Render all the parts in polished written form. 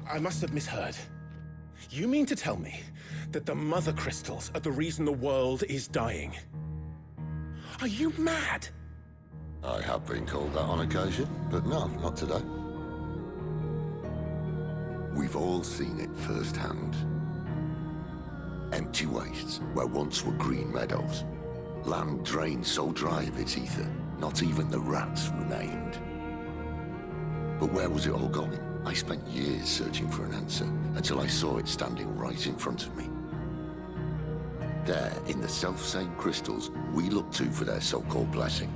I must have misheard. You mean to tell me that the Mother Crystals are the reason the world is dying? Are you mad? I have been called that on occasion, but no, not today. We've all seen it firsthand. Empty wastes where once were green meadows. Land drained so dry of its ether, not even the rats remained. But where was it all going? I spent years searching for an answer, until I saw it standing right in front of me. There, in the self-same crystals we look to for their so-called blessing.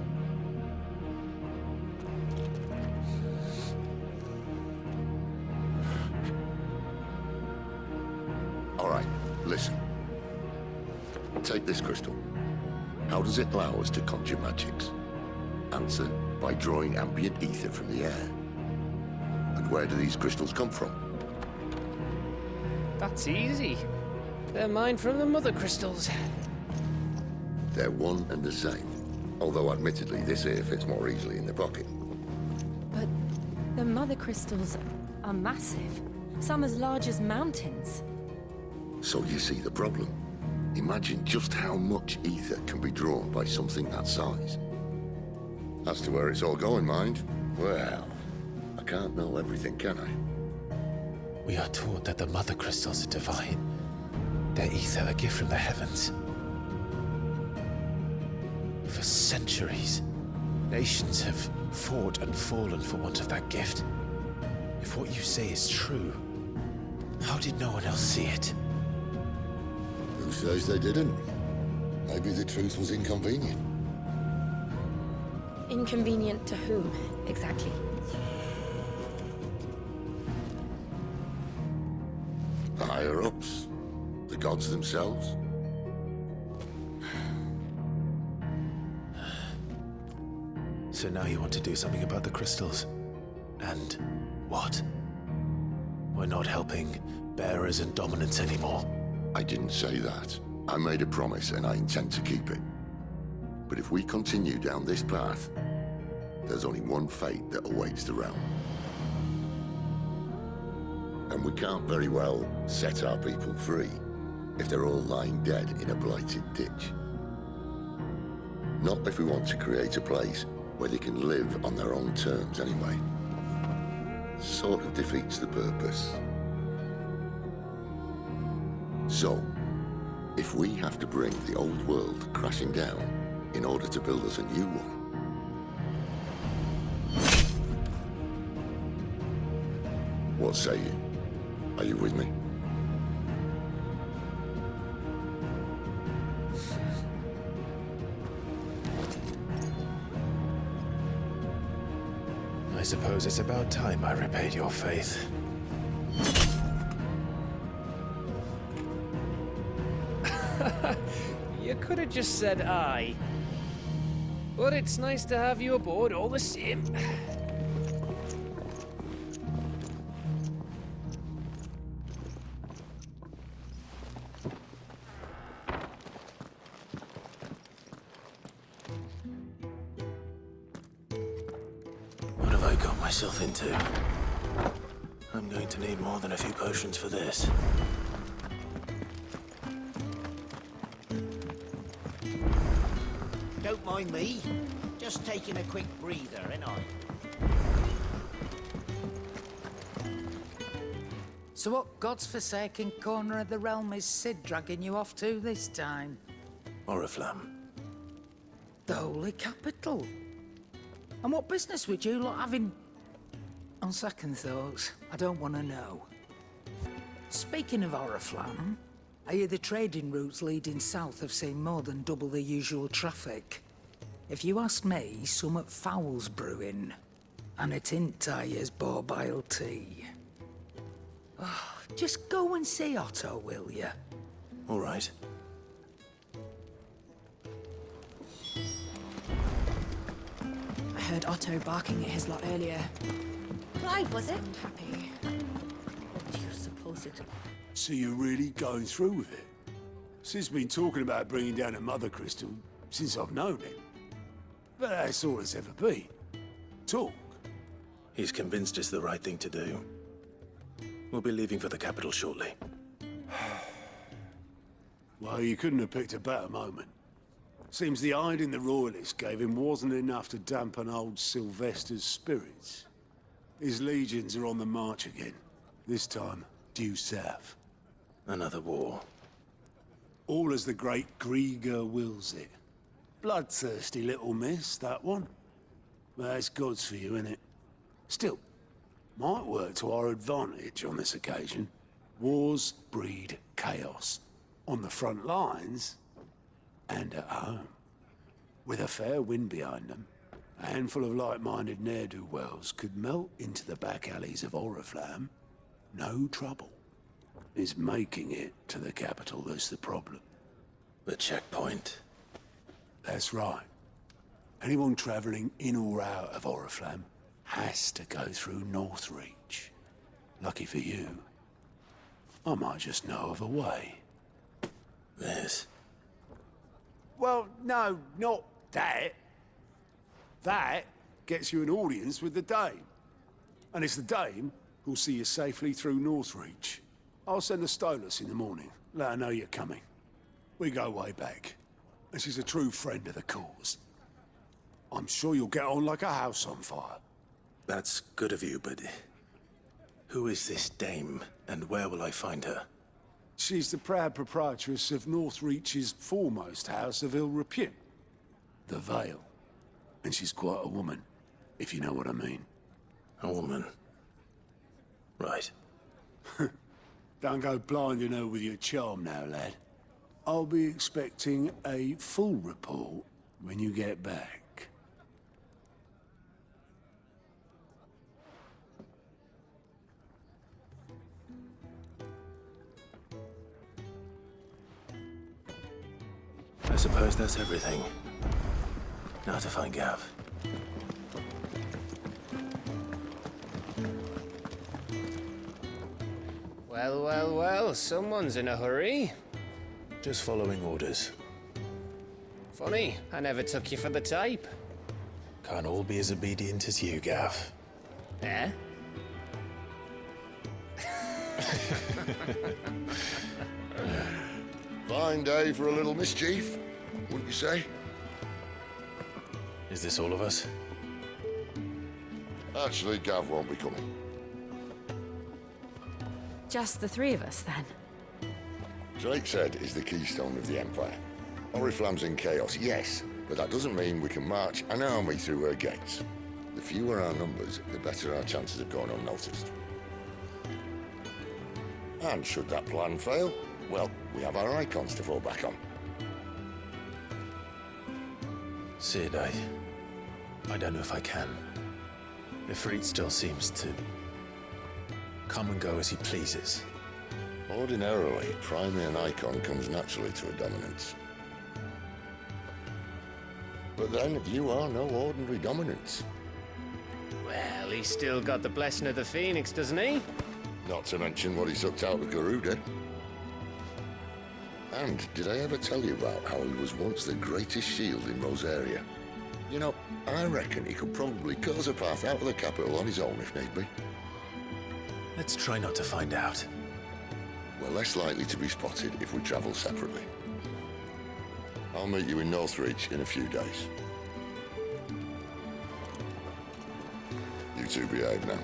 All right, listen. Take this crystal. How does it allow us to conjure magics? Answer, by drawing ambient ether from the air. And where do these crystals come from? That's easy. They're mined from the Mother Crystals. They're one and the same. Although admittedly, this here fits more easily in the pocket. But the Mother Crystals are massive. Some as large as mountains. So you see the problem. Imagine just how much ether can be drawn by something that size. As to where it's all going, mind, well, I can't know everything, can I? We are taught that the Mother Crystals are divine. Their ether a gift from the heavens. For centuries, nations have fought and fallen for want of that gift. If what you say is true, how did no one else see it? Who says they didn't? Maybe the truth was inconvenient. Inconvenient to whom, exactly? The higher-ups? The gods themselves? So now you want to do something about the crystals? And what? We're not helping bearers and dominants anymore. I didn't say that. I made a promise and I intend to keep it. But if we continue down this path, there's only one fate that awaits the realm. And we can't very well set our people free if they're all lying dead in a blighted ditch. Not if we want to create a place where they can live on their own terms anyway. Sort of defeats the purpose. So, if we have to bring the old world crashing down in order to build us a new one, what say you? Are you with me? I suppose it's about time I repaid your faith. You could have just said aye. But it's nice to have you aboard all the same. What have I got myself into? I'm going to need more than a few potions for this. Don't mind me. Just taking a quick breather, ain't I? So what God's forsaken corner of the realm is Cid dragging you off to this time? Oriflamme. The Holy Capital. And what business would you lot have in... On second thoughts, I don't want to know. Speaking of Oriflamme, I hear the trading routes leading south have seen more than double the usual traffic. If you ask me, summat foul's brewing. And it ain't Tyre's borbile tea. Oh, just go and see Otto, will you? All right. I heard Otto barking at his lot earlier. Clive, was it? Happy. What do you suppose it... So you're really going through with it? Sid's been talking about bringing down a Mother Crystal since I've known him. But that's all it's ever been. Talk. He's convinced it's the right thing to do. We'll be leaving for the capital shortly. Well, you couldn't have picked a better moment. Seems the hiding the Royalists gave him wasn't enough to dampen old Sylvester's spirits. His legions are on the march again, this time due south. Another war. All as the great Grieger wills it. Bloodthirsty little miss, that one. But it's God's for you, innit? Still, might work to our advantage on this occasion. Wars breed chaos. On the front lines, and at home. With a fair wind behind them, a handful of like-minded ne'er-do-wells could melt into the back alleys of Oriflamme. No trouble. It's making it to the capital that's the problem. The checkpoint. That's right. Anyone travelling in or out of Oriflamme has to go through Northreach. Lucky for you, I might just know of a way. This. Well, no, not that. That gets you an audience with the Dame. And it's the Dame who'll see you safely through Northreach. I'll send the Stolas in the morning, let her know you're coming. We go way back, and she's a true friend of the cause. I'm sure you'll get on like a house on fire. That's good of you, but... who is this dame, and where will I find her? She's the proud proprietress of Northreach's foremost house of ill repute, the Vale. And she's quite a woman, if you know what I mean. A woman. Right. Don't go blinding her with your charm now, lad. I'll be expecting a full report when you get back. I suppose that's everything. Now to find Gav. Well, well, well, someone's in a hurry. Just following orders. Funny, I never took you for the type. Can't all be as obedient as you, Gav. Eh? Fine day for a little mischief, wouldn't you say? Is this all of us? Actually, Gav won't be coming. Just the three of us, then? Drakeshead is the keystone of the Empire. Oriflamme's in chaos, yes, but that doesn't mean we can march an army through her gates. The fewer our numbers, the better our chances of going unnoticed. And should that plan fail, well, we have our icons to fall back on. Sid, I don't know if I can. Ifrit still seems to come and go as he pleases. Ordinarily, priming an icon comes naturally to a dominance. But then, you are no ordinary dominance. Well, he's still got the blessing of the Phoenix, doesn't he? Not to mention what he sucked out of Garuda. And did I ever tell you about how he was once the greatest shield in Rosaria? You know, I reckon he could probably cut us a path out of the capital on his own if need be. Let's try not to find out. We're less likely to be spotted if we travel separately. I'll meet you in Northreach in a few days. You two behave now.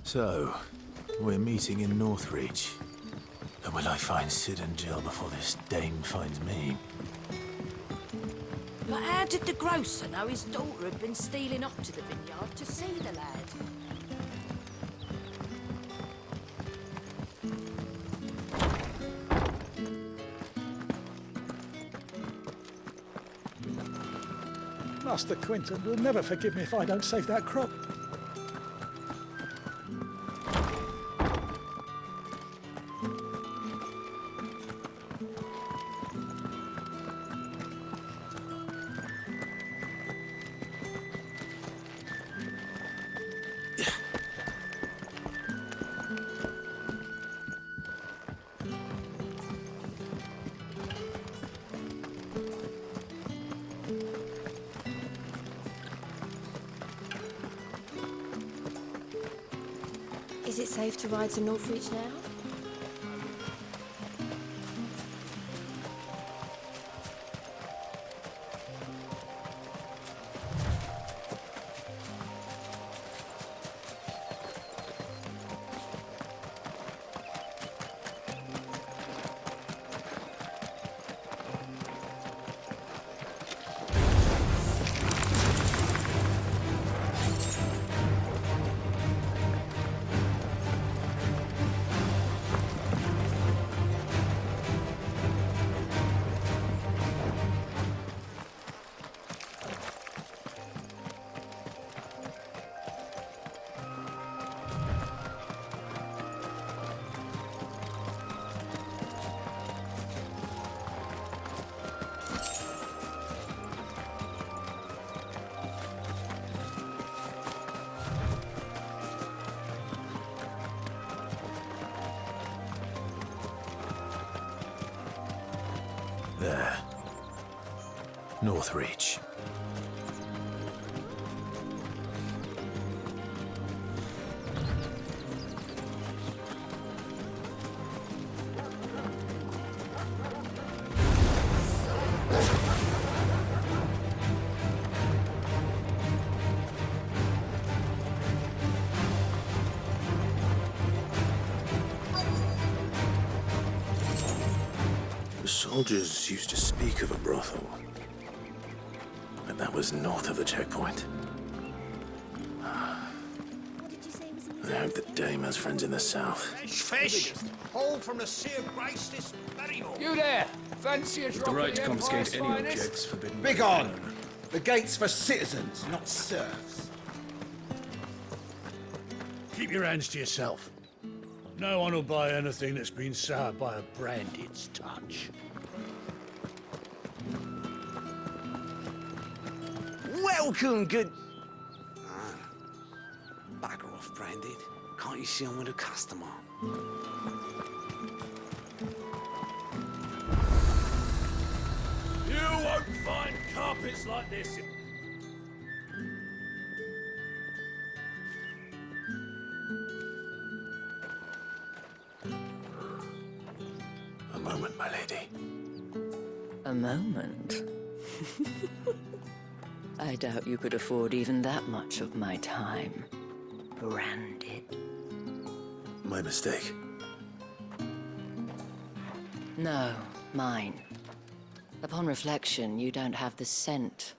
So, we're meeting in Northreach. But will I find Sid and Jill before this dame finds me? But how did the grocer know his daughter had been stealing off to the vineyard to see the lad? Master Quinton will never forgive me if I don't save that crop. Is it safe to ride to Northreach now? There. Northreach. The soldiers used to speak of a brothel, but that was north of the checkpoint. I hope the dame has friends in the south. Fish! All from the Sea of Grace this very morning. You there! Fancy a drop The right of to the confiscate Empire's any finest? objects forbidden. Begone! The gate's for citizens, not serfs. Keep your hands to yourself. No one will buy anything that's been soured by a branded's touch. Welcome, good... Bugger off, Branded. Can't you see I'm with a customer? You won't find carpets like this in... A moment, my lady. A moment? I doubt you could afford even that much of my time. Branded. My mistake. No, mine. Upon reflection, you don't have the scent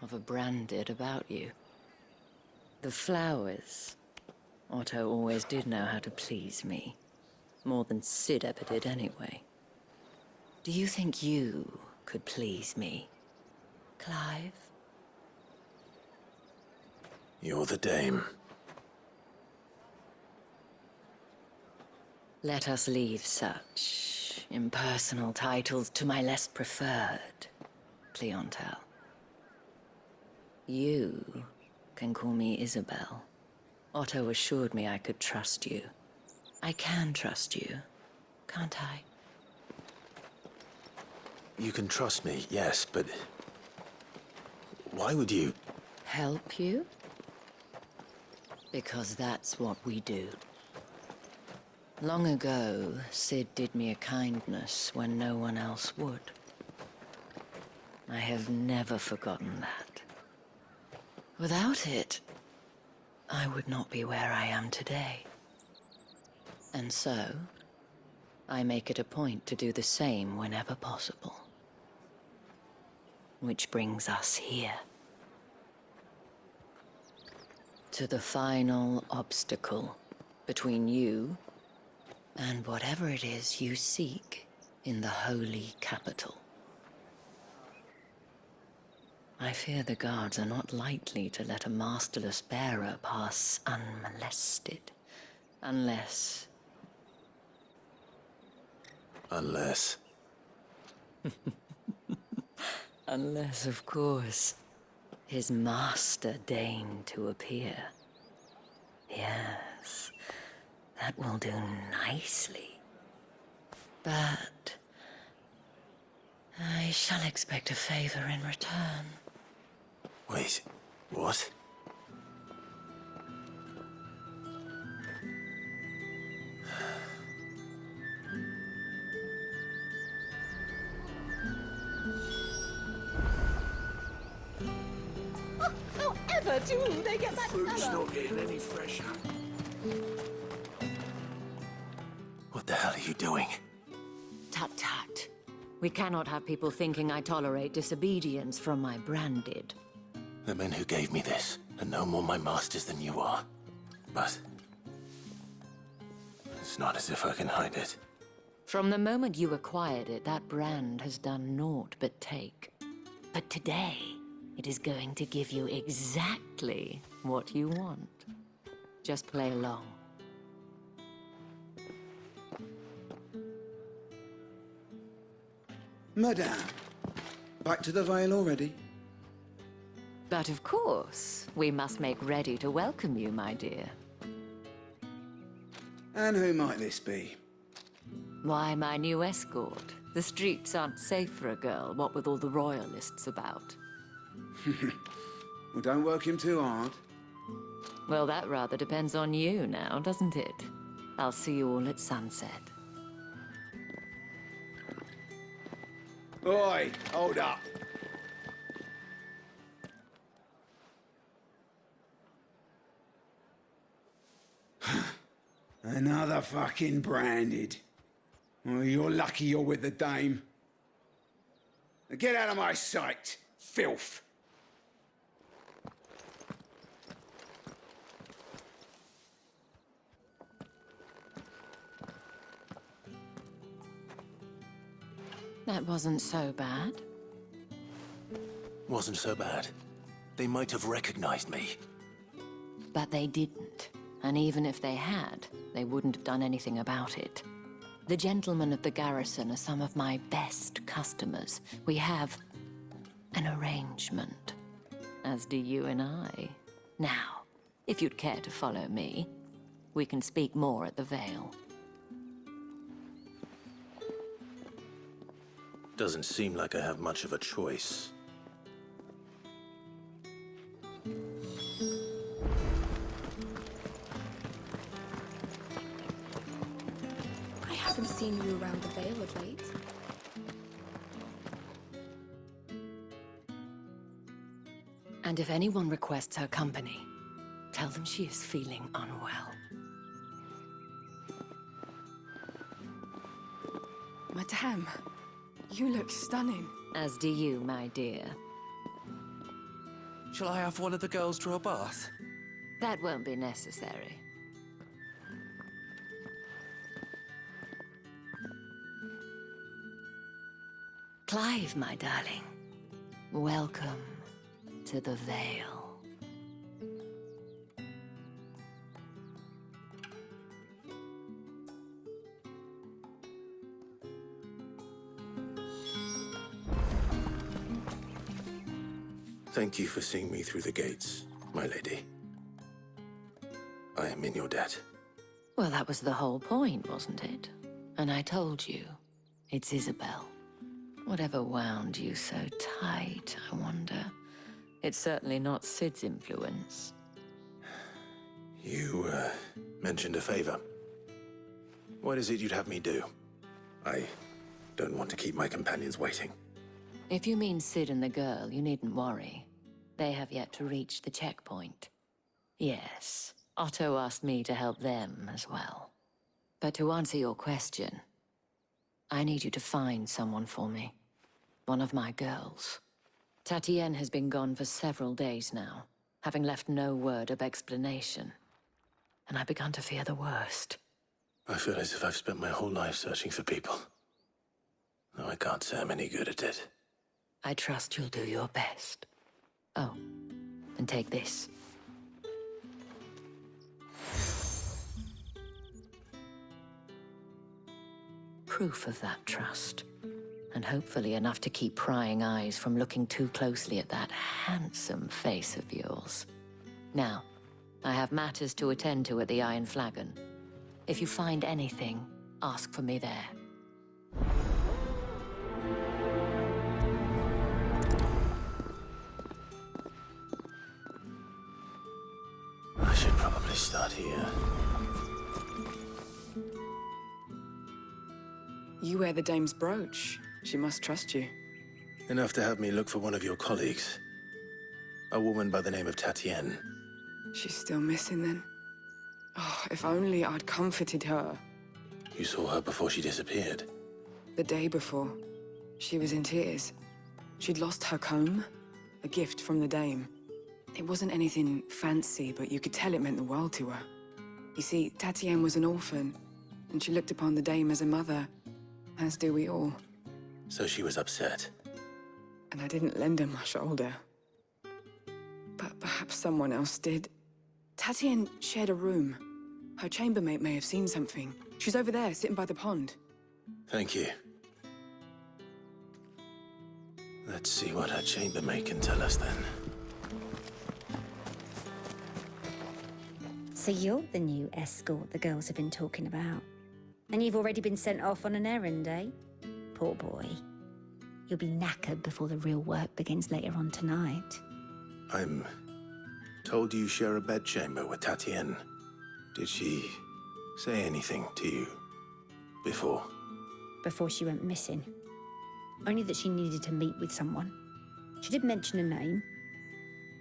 of a branded about you. The flowers. Otto always did know how to please me. More than Sid ever did anyway. Do you think you could please me, Clive? You're the dame. Let us leave such impersonal titles to my less preferred, Cleontel. You can call me Isabel. Otto assured me I could trust you. I can trust you, can't I? You can trust me, yes, but... why would you... Help you? Because that's what we do. Long ago, Sid did me a kindness when no one else would. I have never forgotten that. Without it, I would not be where I am today. And so, I make it a point to do the same whenever possible. Which brings us here. To the final obstacle between you and whatever it is you seek in the holy capital. I fear the guards are not likely to let a masterless bearer pass unmolested, unless... Unless... Unless, of course, his master deigned to appear. Yes, that will do nicely. But I shall expect a favor in return. Wait, what? hurt. Ooh, they get that Fruit's colour. not getting any fresher. What the hell are you doing? Tut tut. We cannot have people thinking I tolerate disobedience from my branded. The men who gave me this are no more my masters than you are. But it's not as if I can hide it. From the moment you acquired it, that brand has done naught but take. But today, it is going to give you exactly what you want. Just play along. Madame, back to the Vale already? But of course, we must make ready to welcome you, my dear. And who might this be? Why, my new escort. The streets aren't safe for a girl, what with all the royalists about. Well, don't work him too hard. Well, that rather depends on you now, doesn't it? I'll see you all at sunset. Oi, hold up. Another fucking branded. Well, you're lucky you're with the dame. Now get out of my sight, filth. That wasn't so bad. Wasn't so bad. They might have recognized me. But they didn't. And even if they had, they wouldn't have done anything about it. The gentlemen of the garrison are some of my best customers. We have an arrangement, as do you and I. Now, if you'd care to follow me, we can speak more at the Vale. Doesn't seem like I have much of a choice. I haven't seen you around the Vale of late. And if anyone requests her company, tell them she is feeling unwell. Madame, you look stunning. As do you, my dear. Shall I have one of the girls draw a bath? That won't be necessary. Clive, my darling. Welcome to the Vale. Thank you for seeing me through the gates, my lady. I am in your debt. Well, that was the whole point, wasn't it? And I told you, it's Isabel. Whatever wound you so tight, I wonder. It's certainly not Sid's influence. You, mentioned a favor. What is it you'd have me do? I don't want to keep my companions waiting. If you mean Sid and the girl, you needn't worry. They have yet to reach the checkpoint. Yes, Otto asked me to help them as well. But to answer your question, I need you to find someone for me. One of my girls. Tatienne has been gone for several days now, having left no word of explanation. And I've begun to fear the worst. I feel as if I've spent my whole life searching for people. Though I can't say I'm any good at it. I trust you'll do your best. Oh, and take this. Proof of that trust. And hopefully enough to keep prying eyes from looking too closely at that handsome face of yours. Now, I have matters to attend to at the Iron Flagon. If you find anything, ask for me there. I should probably start here. You wear the dame's brooch. She must trust you. Enough to have me look for one of your colleagues. A woman by the name of Tatienne. She's still missing then. Oh, if only I'd comforted her. You saw her before she disappeared. The day before, she was in tears. She'd lost her comb, a gift from the Dame. It wasn't anything fancy, but you could tell it meant the world to her. You see, Tatienne was an orphan, and she looked upon the Dame as a mother, as do we all. So she was upset. And I didn't lend her my shoulder. But perhaps someone else did. Tatienne shared a room. Her chambermaid may have seen something. She's over there, sitting by the pond. Thank you. Let's see what her chambermaid can tell us then. So you're the new escort the girls have been talking about. And you've already been sent off on an errand, eh? Poor boy. You'll be knackered before the real work begins later on tonight. I'm told you share a bedchamber with Tatienne. Did she say anything to you before? Before she went missing. Only that she needed to meet with someone. She did mention a name,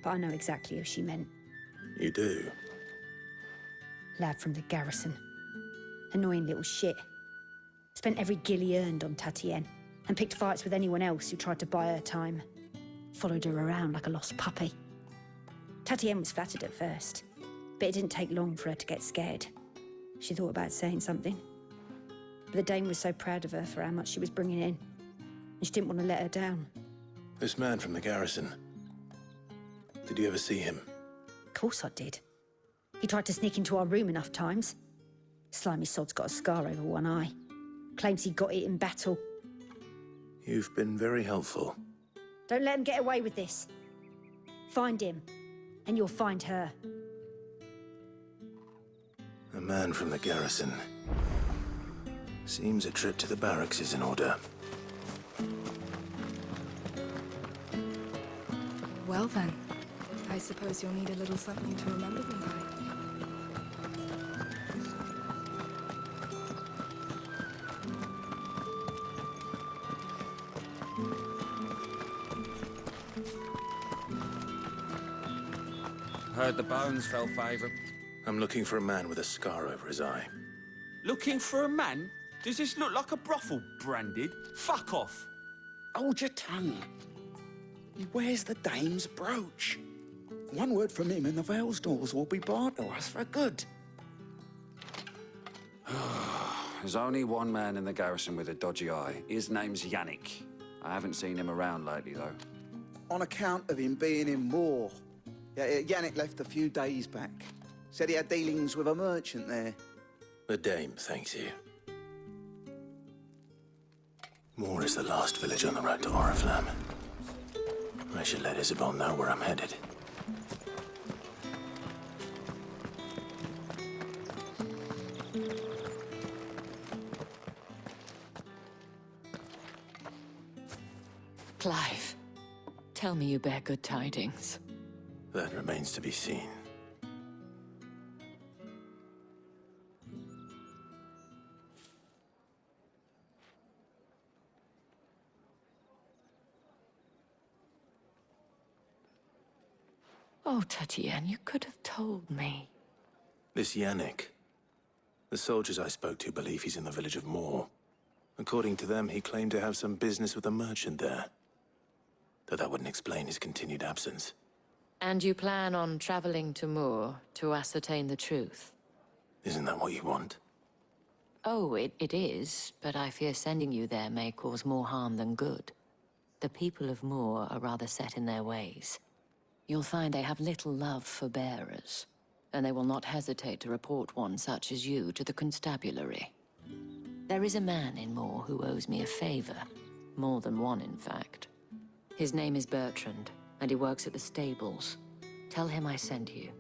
but I know exactly who she meant. You do? Lad from the garrison. Annoying little shit. Spent every guil he earned on Tatienne, and picked fights with anyone else who tried to buy her time. Followed her around like a lost puppy. Tatienne was flattered at first, but it didn't take long for her to get scared. She thought about saying something. But the Dame was so proud of her for how much she was bringing in, and she didn't want to let her down. This man from the garrison. Did you ever see him? Of course I did. He tried to sneak into our room enough times. Slimy sod's got a scar over one eye. Claims he got it in battle. You've been very helpful. Don't let him get away with this. Find him, and you'll find her. A man from the garrison. Seems a trip to the barracks is in order. Well then, I suppose you'll need a little something to remember me by. Heard the bones fell favourite. I'm looking for a man with a scar over his eye. Looking for a man? Does this look like a brothel, Branded? Fuck off! Hold your tongue. He wears the Dame's brooch. One word from him and the Vale's doors will be barred to us for good. There's only one man in the garrison with a dodgy eye. His name's Yannick. I haven't seen him around lately, though. On account of him being in Moor. Yeah, Yannick left a few days back. Said he had dealings with a merchant there. The Dame thanks you. Moor is the last village on the road to Oriflamme. I should let Isabel know where I'm headed. Clive, tell me you bear good tidings. That remains to be seen. Oh, Tatienne, you could have told me. This Yannick. The soldiers I spoke to believe he's in the village of Moor. According to them, he claimed to have some business with a merchant there. Though that wouldn't explain his continued absence. And you plan on traveling to Moor to ascertain the truth? Isn't that what you want? Oh, it is, but I fear sending you there may cause more harm than good. The people of Moor are rather set in their ways. You'll find they have little love for bearers, and they will not hesitate to report one such as you to the constabulary. There is a man in Moor who owes me a favor. More than one, in fact. His name is Bertrand, and he works at the stables. Tell him I sent you.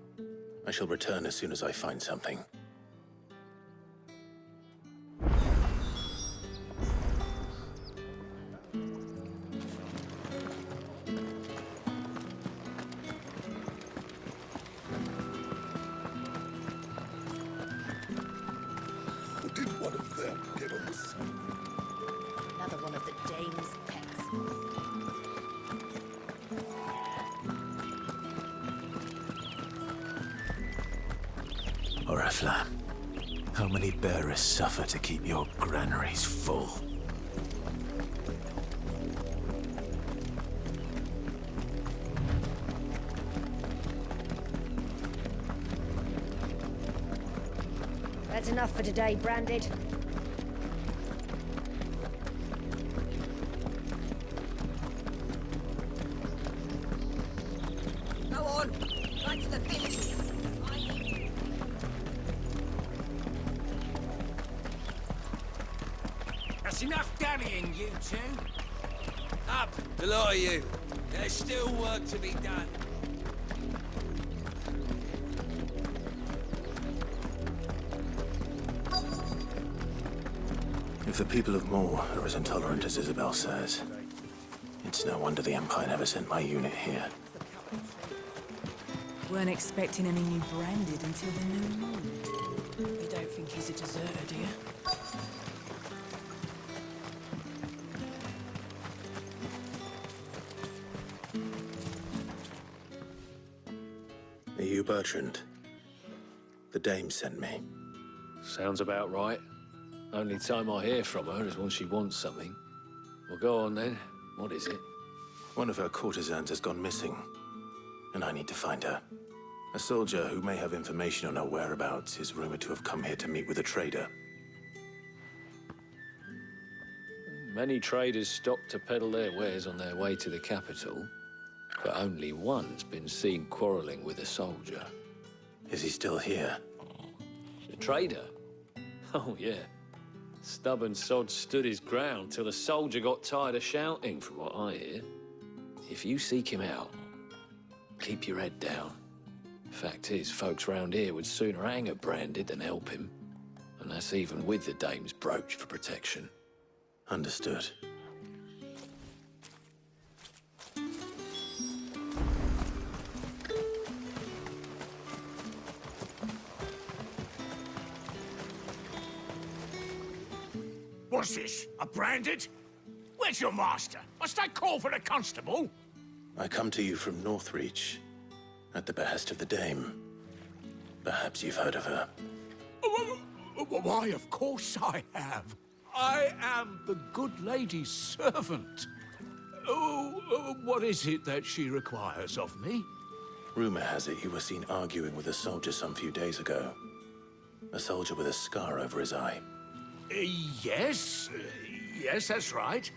I shall return as soon as I find something. Did one of them get on the sun? Another one of the Dame's pets. Oriflamme, how many bearers suffer to keep your granaries full? That's enough for today, Branded. Go on. Right to the finish. That's enough dallying, you two. Up, the lot of you. There's still work to be done. If the people of Moor are as intolerant as Isabel says, it's no wonder the Empire never sent my unit here. Weren't expecting any new Branded until the new moon. You don't think he's a deserter, do you? Are you Bertrand? The dame sent me. Sounds about right. Only time I hear from her is when she wants something. Well, go on then. What is it? One of her courtesans has gone missing, and I need to find her. A soldier who may have information on her whereabouts is rumored to have come here to meet with a trader. Many traders stop to peddle their wares on their way to the capital, but only one's been seen quarreling with a soldier. Is he still here? The trader? Oh, yeah. Stubborn sod stood his ground till the soldier got tired of shouting, from what I hear. If you seek him out, keep your head down. Fact is, folks round here would sooner hang a Branded than help him. And that's even with the dame's brooch for protection. Understood. What's this? A Branded? Where's your master? Must I call for the constable? I come to you from Northreach, at the behest of the dame. Perhaps you've heard of her. Why, of course I have. I am the good lady's servant. What is it that she requires of me? Rumor has it you were seen arguing with a soldier some few days ago. A soldier with a scar over his eye. Yes, that's right.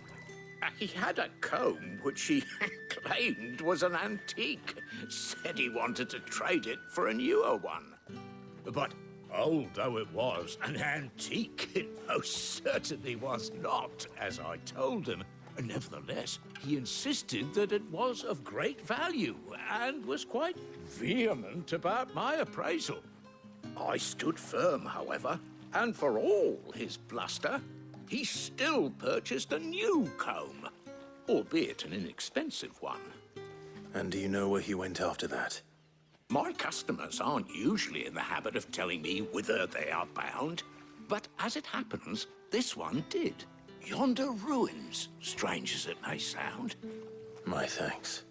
He had a comb which he claimed was an antique. Said he wanted to trade it for a newer one. But old though it was, an antique it most certainly was not, as I told him. Nevertheless, he insisted that it was of great value and was quite vehement about my appraisal. I stood firm, however, and for all his bluster, he still purchased a new comb, albeit an inexpensive one. And do you know where he went after that? My customers aren't usually in the habit of telling me whither they are bound, but as it happens, this one did. Yonder ruins, strange as it may sound. My thanks.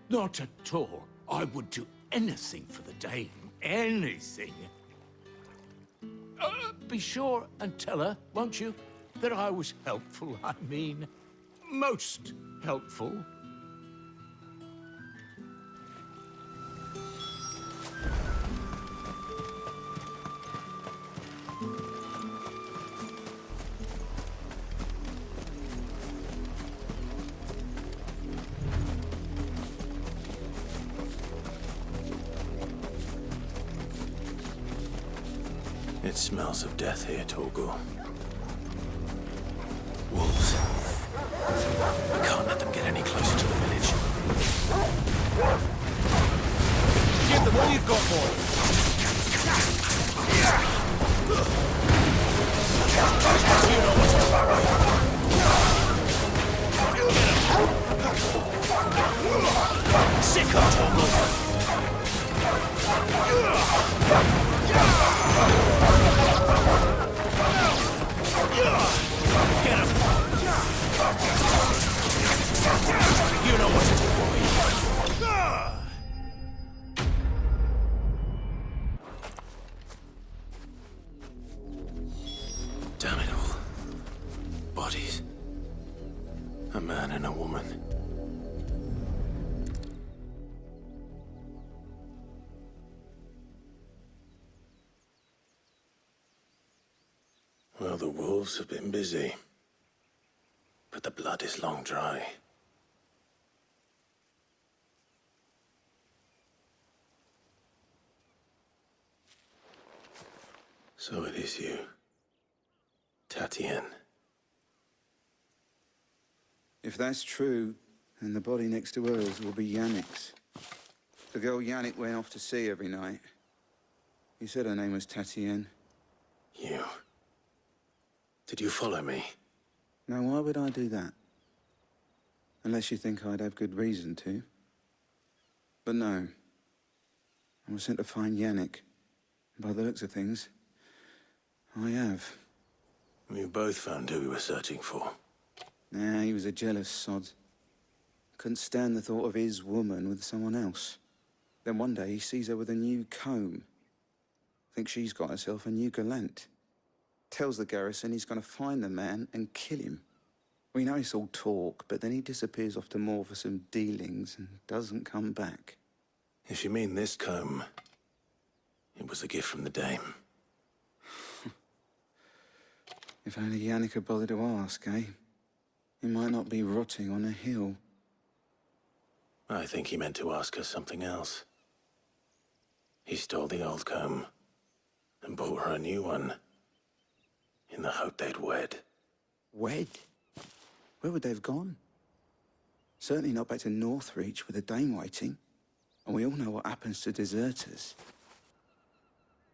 Not at all. I would do anything for the dame. Anything. Be sure and tell her, won't you, that I was helpful. I mean, most helpful. It smells of death here, Torgal. Wolves. We can't let them get any closer to the village. Give them all you've got, boy. Sick of Torgal. Get him! You know what to do, boy. bodies. A man and a woman. Well, the wolves have been busy. But the blood is long dry. So it is you, Tatien. If that's true, then the body next to hers will be Yannick's. The girl Yannick went off to see every night. He said her name was Tatien. You... Did you follow me? Now, why would I do that? Unless you think I'd have good reason to. But no. I was sent to find Yannick. By the looks of things, I have. We both found who we were searching for. Nah, he was a jealous sod. Couldn't stand the thought of his woman with someone else. Then one day he sees her with a new comb. Thinks she's got herself a new gallant. Tells the garrison he's going to find the man and kill him. We know it's all talk, but then he disappears off to Moor for some dealings and doesn't come back. If you mean this comb, it was a gift from the Dame. If only Yannick had bothered to ask, eh? He might not be rotting on a hill. I think he meant to ask her something else. He stole the old comb and bought her a new one in the hope they'd wed. Wed? Where would they have gone? Certainly not back to Northreach with the Dame waiting. And we all know what happens to deserters.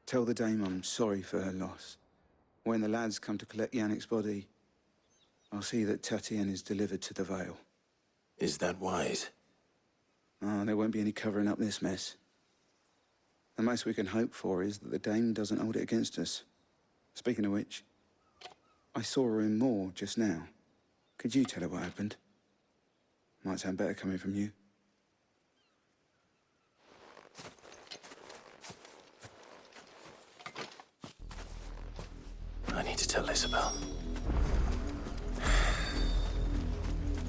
Tell the Dame I'm sorry for her loss. When the lads come to collect Yannick's body, I'll see that Tatien is delivered to the Vale. Is that wise? Oh, there won't be any covering up this mess. The most we can hope for is that the Dame doesn't hold it against us. Speaking of which, I saw her in Moor just now. Could you tell her what happened? Might sound better coming from you. I need to tell Isabel.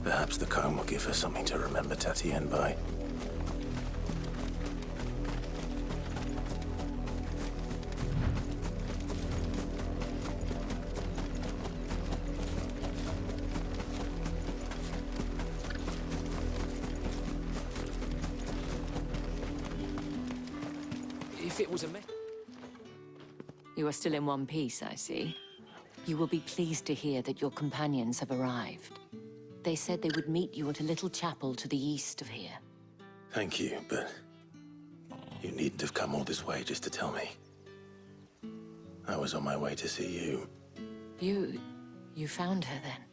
Perhaps the comb will give her something to remember Tatien by. If it was a You are still in one piece, I see. You will be pleased to hear that your companions have arrived. They said they would meet you at a little chapel to the east of here. Thank you, but you needn't have come all this way just to tell me. I was on my way to see you. You found her then?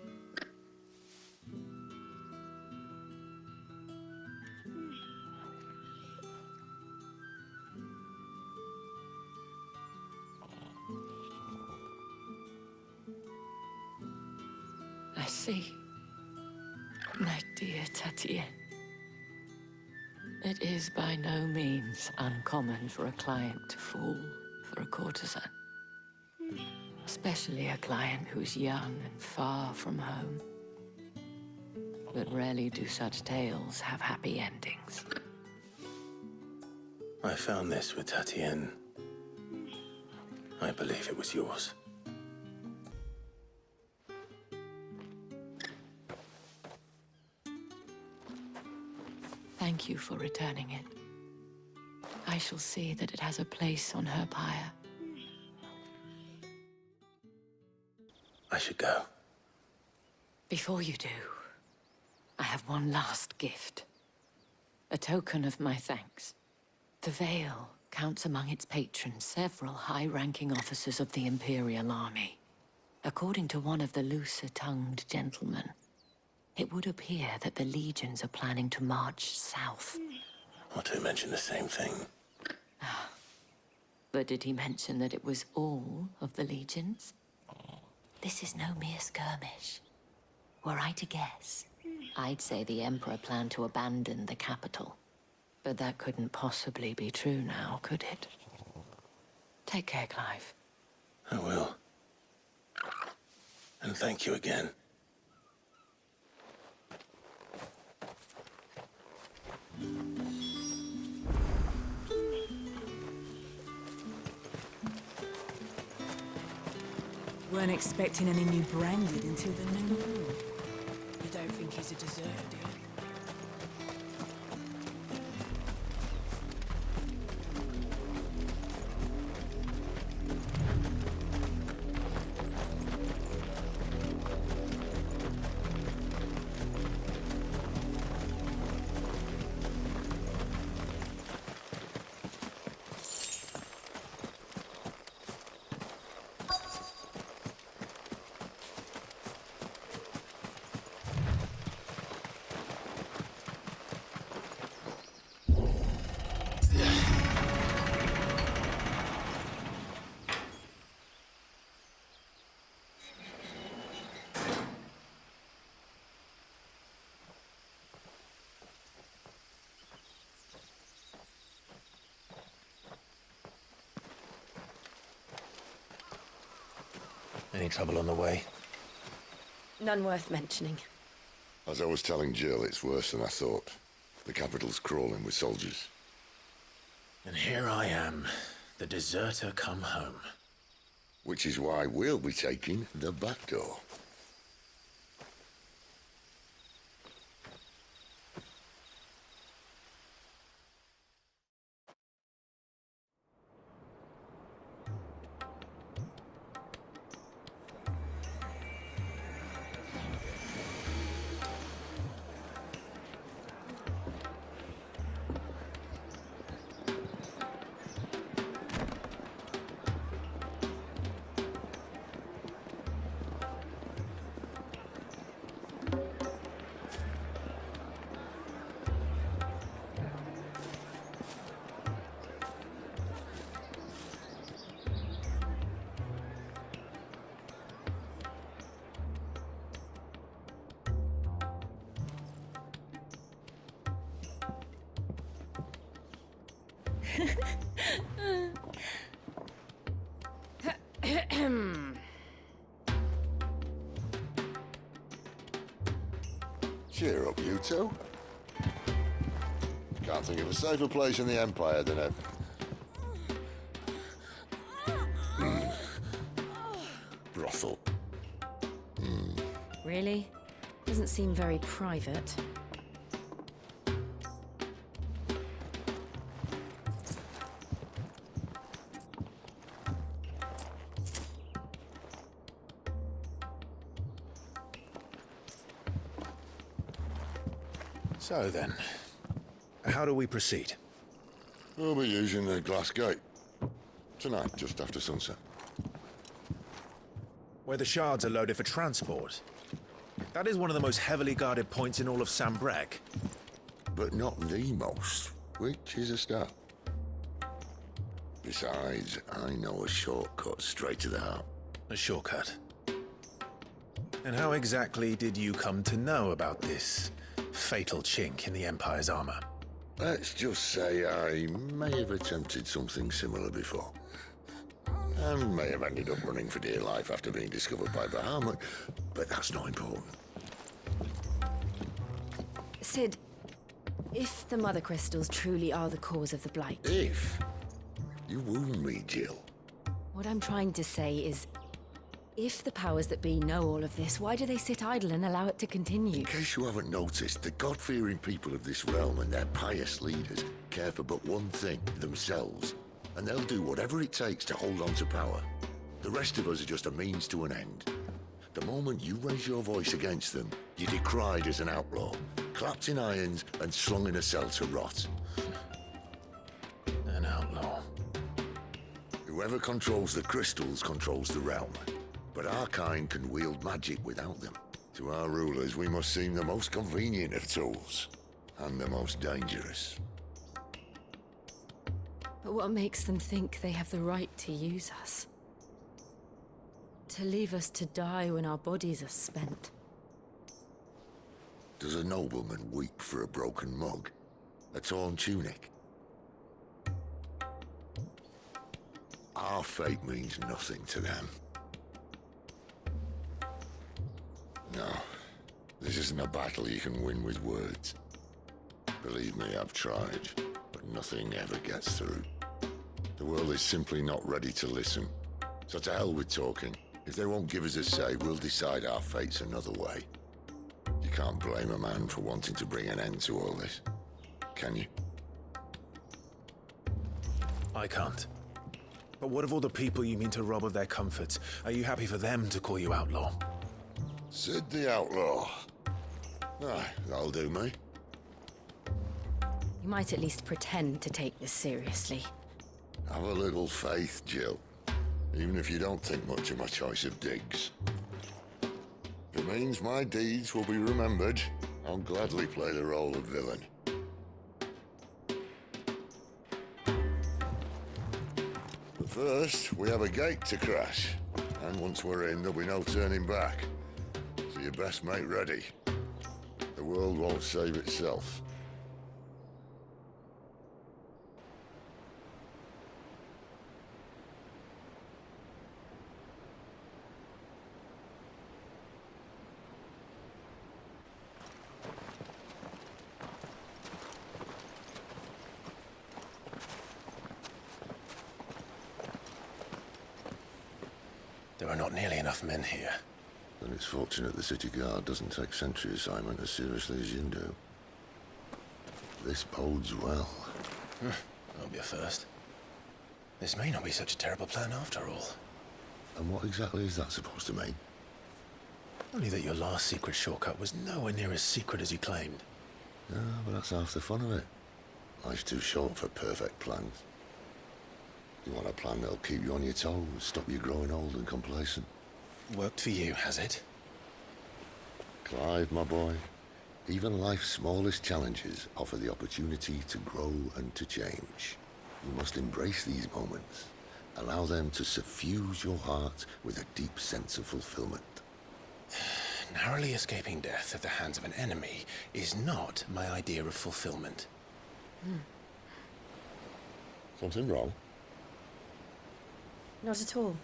I see. My dear Tatien. It is by no means uncommon for a client to fall for a courtesan. Especially a client who's young and far from home. But rarely do such tales have happy endings. I found this with Tatien. I believe it was yours. Thank you for returning it. I shall see that it has a place on her pyre. I should go. Before you do, I have one last gift. A token of my thanks. The Vale counts among its patrons several high-ranking officers of the Imperial Army. According to one of the looser-tongued gentlemen, it would appear that the legions are planning to march south. Not to mention the same thing. But did he mention that it was all of the legions? This is no mere skirmish. Were I to guess, I'd say the Emperor planned to abandon the capital. But that couldn't possibly be true now, could it? Take care, Clive. I will. And thank you again. Weren't expecting any new branded until the new moon. You don't think he's a deserter, do you? Any trouble on the way? None worth mentioning. As I was telling Jill, it's worse than I thought. The capital's crawling with soldiers. And here I am, the deserter come home. Which is why we'll be taking the back door. Cheer up, you two. Can't think of a safer place in the Empire than a... brothel. Really? Doesn't seem very private. So then, how do we proceed? We'll be using the glass gate. Tonight, just after sunset. Where the shards are loaded for transport. That is one of the most heavily guarded points in all of Sambrec. But not the most, which is a start. Besides, I know a shortcut straight to the heart. A shortcut? And how exactly did you come to know about this fatal chink in the Empire's armor? Let's just say I may have attempted something similar before. And may have ended up running for dear life after being discovered by Bahamut, but that's not important. Cid, if the Mother Crystals truly are the cause of the Blight... If? You wound me, Jill. What I'm trying to say is, if the powers that be know all of this, why do they sit idle and allow it to continue? In case you haven't noticed, the God-fearing people of this realm and their pious leaders care for but one thing, themselves. And they'll do whatever it takes to hold on to power. The rest of us are just a means to an end. The moment you raise your voice against them, you're decried as an outlaw, clapped in irons and slung in a cell to rot. An outlaw. Whoever controls the crystals controls the realm. But our kind can wield magic without them. To our rulers, we must seem the most convenient of tools. And the most dangerous. But what makes them think they have the right to use us? To leave us to die when our bodies are spent? Does a nobleman weep for a broken mug? A torn tunic? Our fate means nothing to them. No, this isn't a battle you can win with words. Believe me, I've tried, but nothing ever gets through. The world is simply not ready to listen. So to hell with talking. If they won't give us a say, we'll decide our fates another way. You can't blame a man for wanting to bring an end to all this, can you? I can't. But what of all the people you mean to rob of their comforts? Are you happy for them to call you outlaw? Sid the Outlaw. Aye, that'll do me. You might at least pretend to take this seriously. Have a little faith, Jill. Even if you don't think much of my choice of digs. If it means my deeds will be remembered, I'll gladly play the role of villain. But first, we have a gate to crash. And once we're in, there'll be no turning back. So you best make ready. The world won't save itself. There are not nearly enough men here. Then it's fortunate the city guard doesn't take sentry assignment as seriously as you do. This bodes well. That'll be a first. This may not be such a terrible plan after all. And what exactly is that supposed to mean? Only that your last secret shortcut was nowhere near as secret as you claimed. Yeah, but that's half the fun of it. Life's too short for perfect plans. You want a plan that'll keep you on your toes, stop you growing old and complacent. Worked for you, has it? Clive, my boy, even life's smallest challenges offer the opportunity to grow and to change. You must embrace these moments. Allow them to suffuse your heart with a deep sense of fulfillment. Narrowly escaping death at the hands of an enemy is not my idea of fulfillment. Something wrong? Not at all.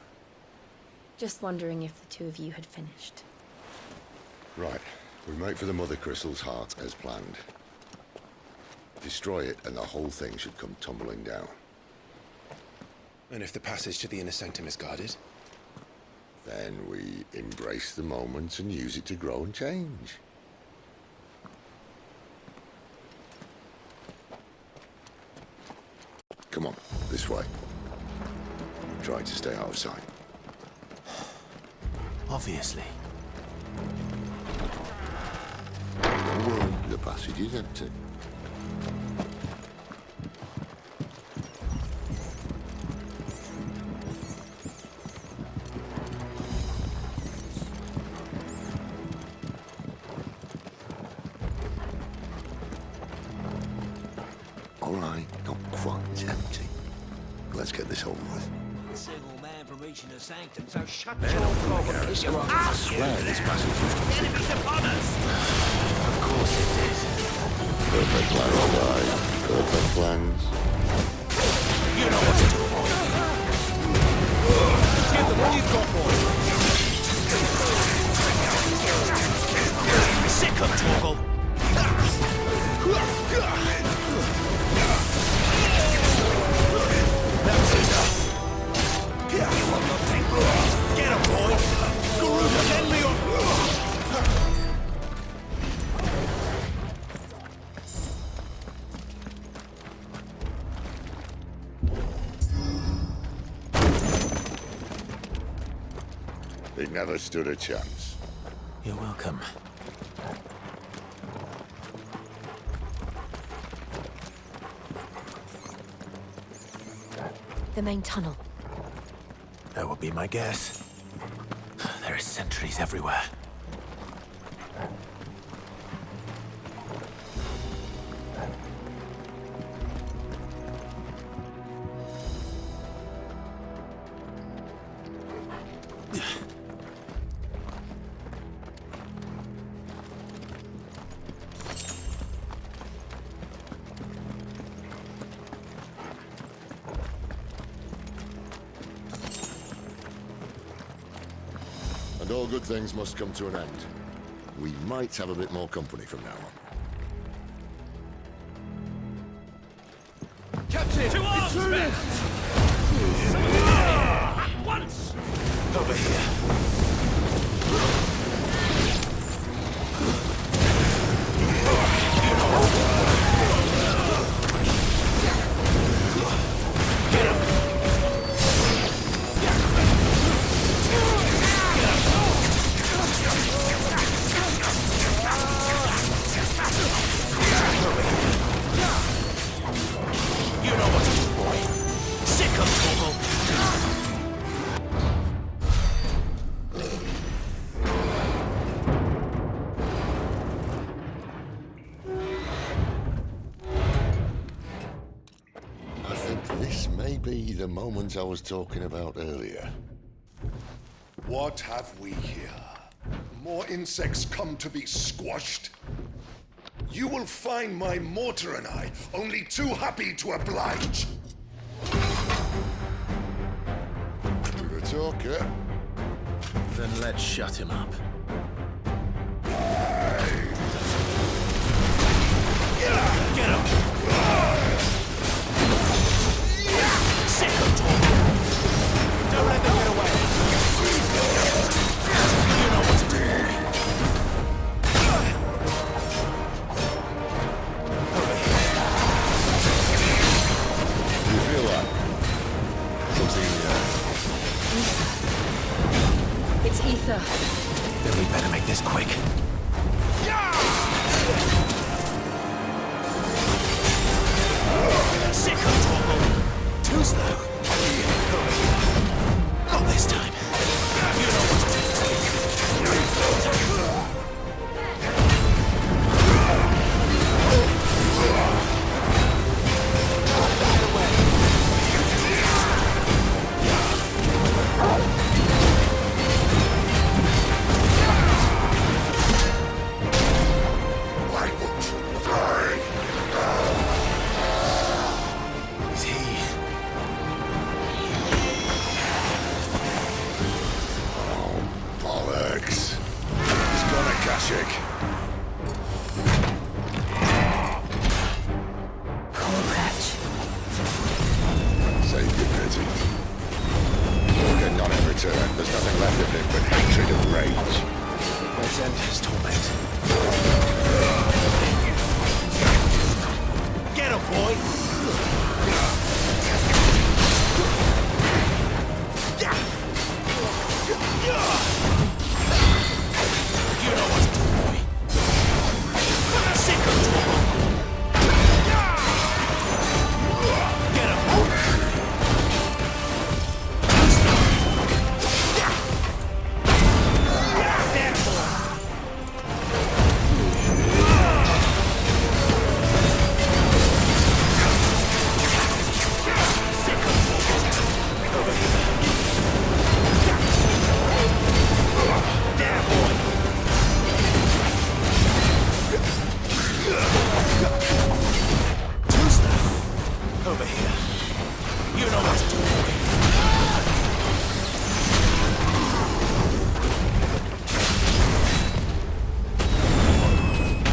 Just wondering if the two of you had finished. Right. We make for the Mother Crystal's heart as planned. Destroy it and the whole thing should come tumbling down. And if the passage to the inner sanctum is guarded? Then we embrace the moment and use it to grow and change. Come on, this way. Try to stay out of sight. Obviously. Don't worry, the passage is empty. All right, not quite empty. Let's get this over with. Single man from reaching the sanctum, so shut your mouth. I swear this passage used to be Enemies upon us! Of course it did. perfect plans, guys. Perfect plans. You know what to do, boy. Give them all you've got, boy. Sick of Torgal. That's enough. You want nothing? Get him, boy. Garuda, lend me your... He never stood a chance. You're welcome. The main tunnel. That would be my guess. There are sentries everywhere. And all good things must come to an end. We might have a bit more company from now on. Captain! To arms, men! At once! Over here. sense I was talking about earlier. What have we here? More insects come to be squashed? You will find my mortar and I only too happy to oblige. You're a talker. Then let's shut him up. Get him! Second talk! Don't let them get away! You know what to do. Do you feel that? Something in the air. It's ether. Then we better make this quick. Second talk! Too slow. Not this time. You know what to do. Why won't you die? Is he? Oh, bollocks. He's got a Kashyyyk. Poor wretch. Save your pity. Morgan not in return. There's nothing left of him but hatred and rage. Let's end his torment. Get him, boy! You know what to do, boy. Second talk! Get him! There, boy! Over here. You know what to do, boy.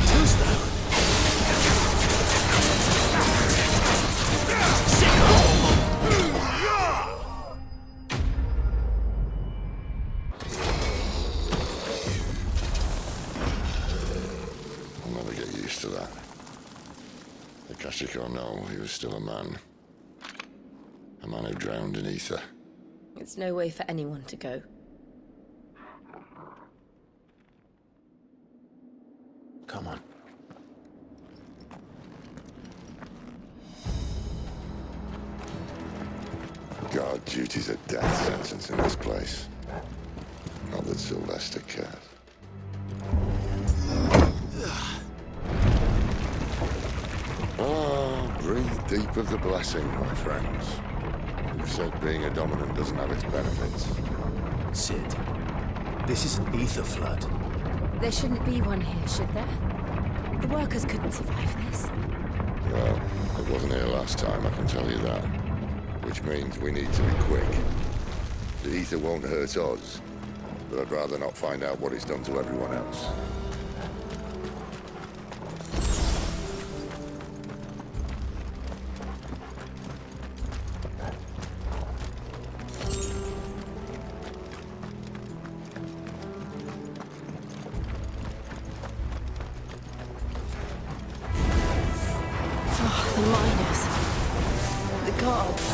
Too slow. I'll never get used to that. The Kashyyyk or no, he was still a man. A man who drowned in ether. It's no way for anyone to go. Come on. Guard duty's a death sentence in this place. Not that Sylvester cares. Ah, breathe deep of the blessing, my friends. Who said being a dominant doesn't have its benefits? Sid, this is an ether flood. There shouldn't be one here, should there? The workers couldn't survive this. Well, it wasn't here last time, I can tell you that. Which means we need to be quick. The ether won't hurt us, but I'd rather not find out what it's done to everyone else. The miners. The guards.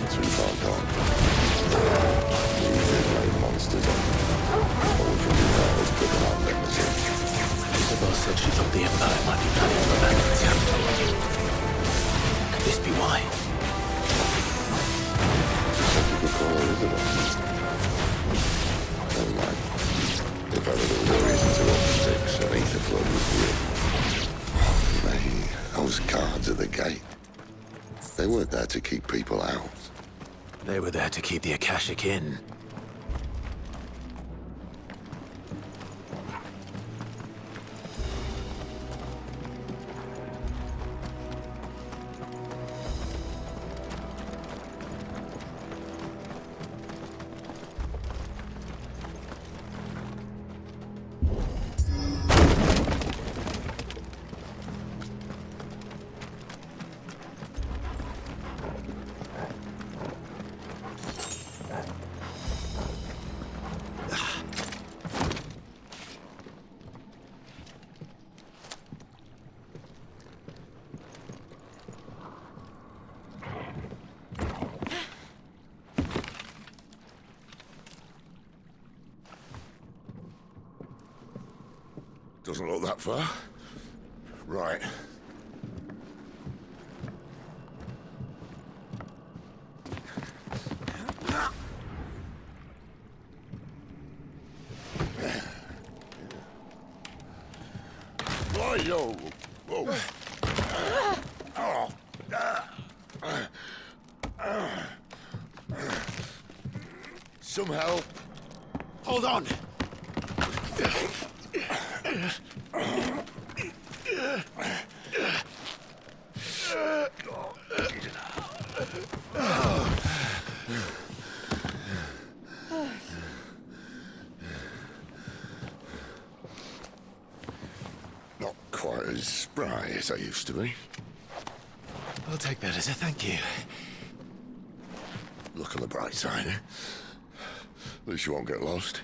Too far gone. These are no monsters. All we can do now is put them out their misery. Isabel said she thought the Empire might be planning to abandon the capital. Could this be why? Some people call her Isabel. Never mind. If ever there was a reason to up sticks, an ether flood would be it. Those guards at the gate. They weren't there to keep people out. They were there to keep the Akashic in. Doesn't look that far. Right. Yo. Whoa. Some help. Hold on. Not quite as spry as I used to be. I'll take that as a thank you. Look on the bright side, eh? At least you won't get lost.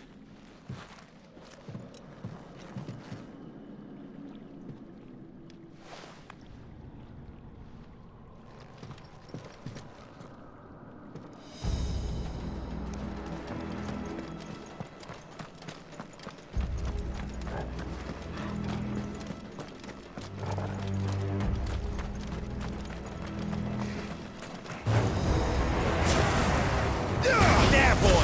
There, boy!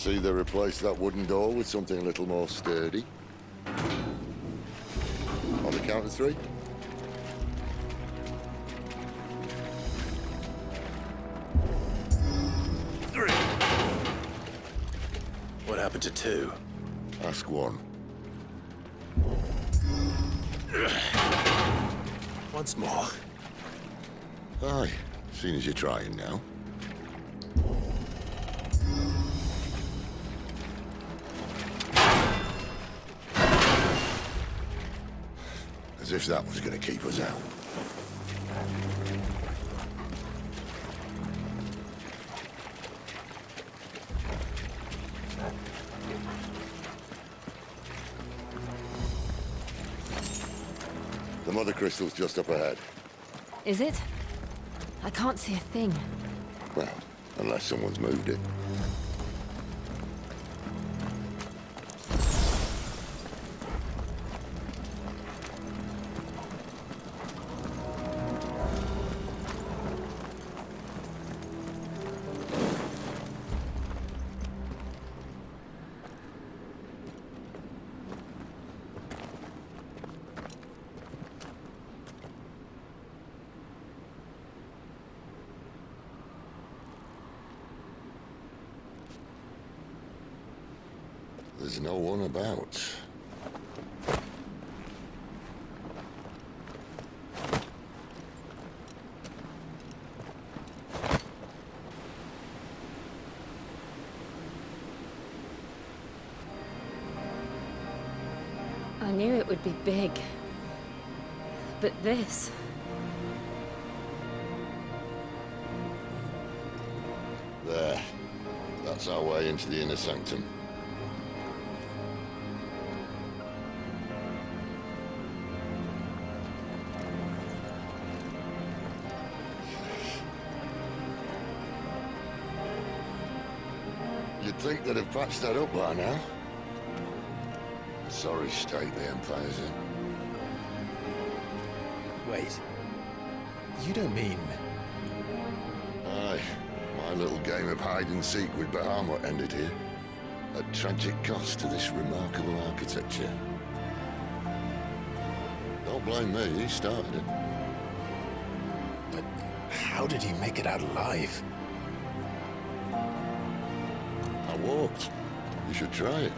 see they replaced that wooden door with something a little more sturdy. On the count of 3. What happened to 2? Ask 1. Once more. Aye, seeing as you're trying now. As if that was gonna keep us out. The Mother Crystal's just up ahead. Is it? I can't see a thing. Well, unless someone's moved it. There's no one about. I knew it would be big. But this... There. That's our way into the inner sanctum. You'd think they'd have patched that up by now. Sorry state the Empire's in. Wait. You don't mean... Aye. My little game of hide-and-seek with Bahamut ended here. At tragic cost to this remarkable architecture. Don't blame me, he started it. But how did he make it out alive? I walked. You should try it.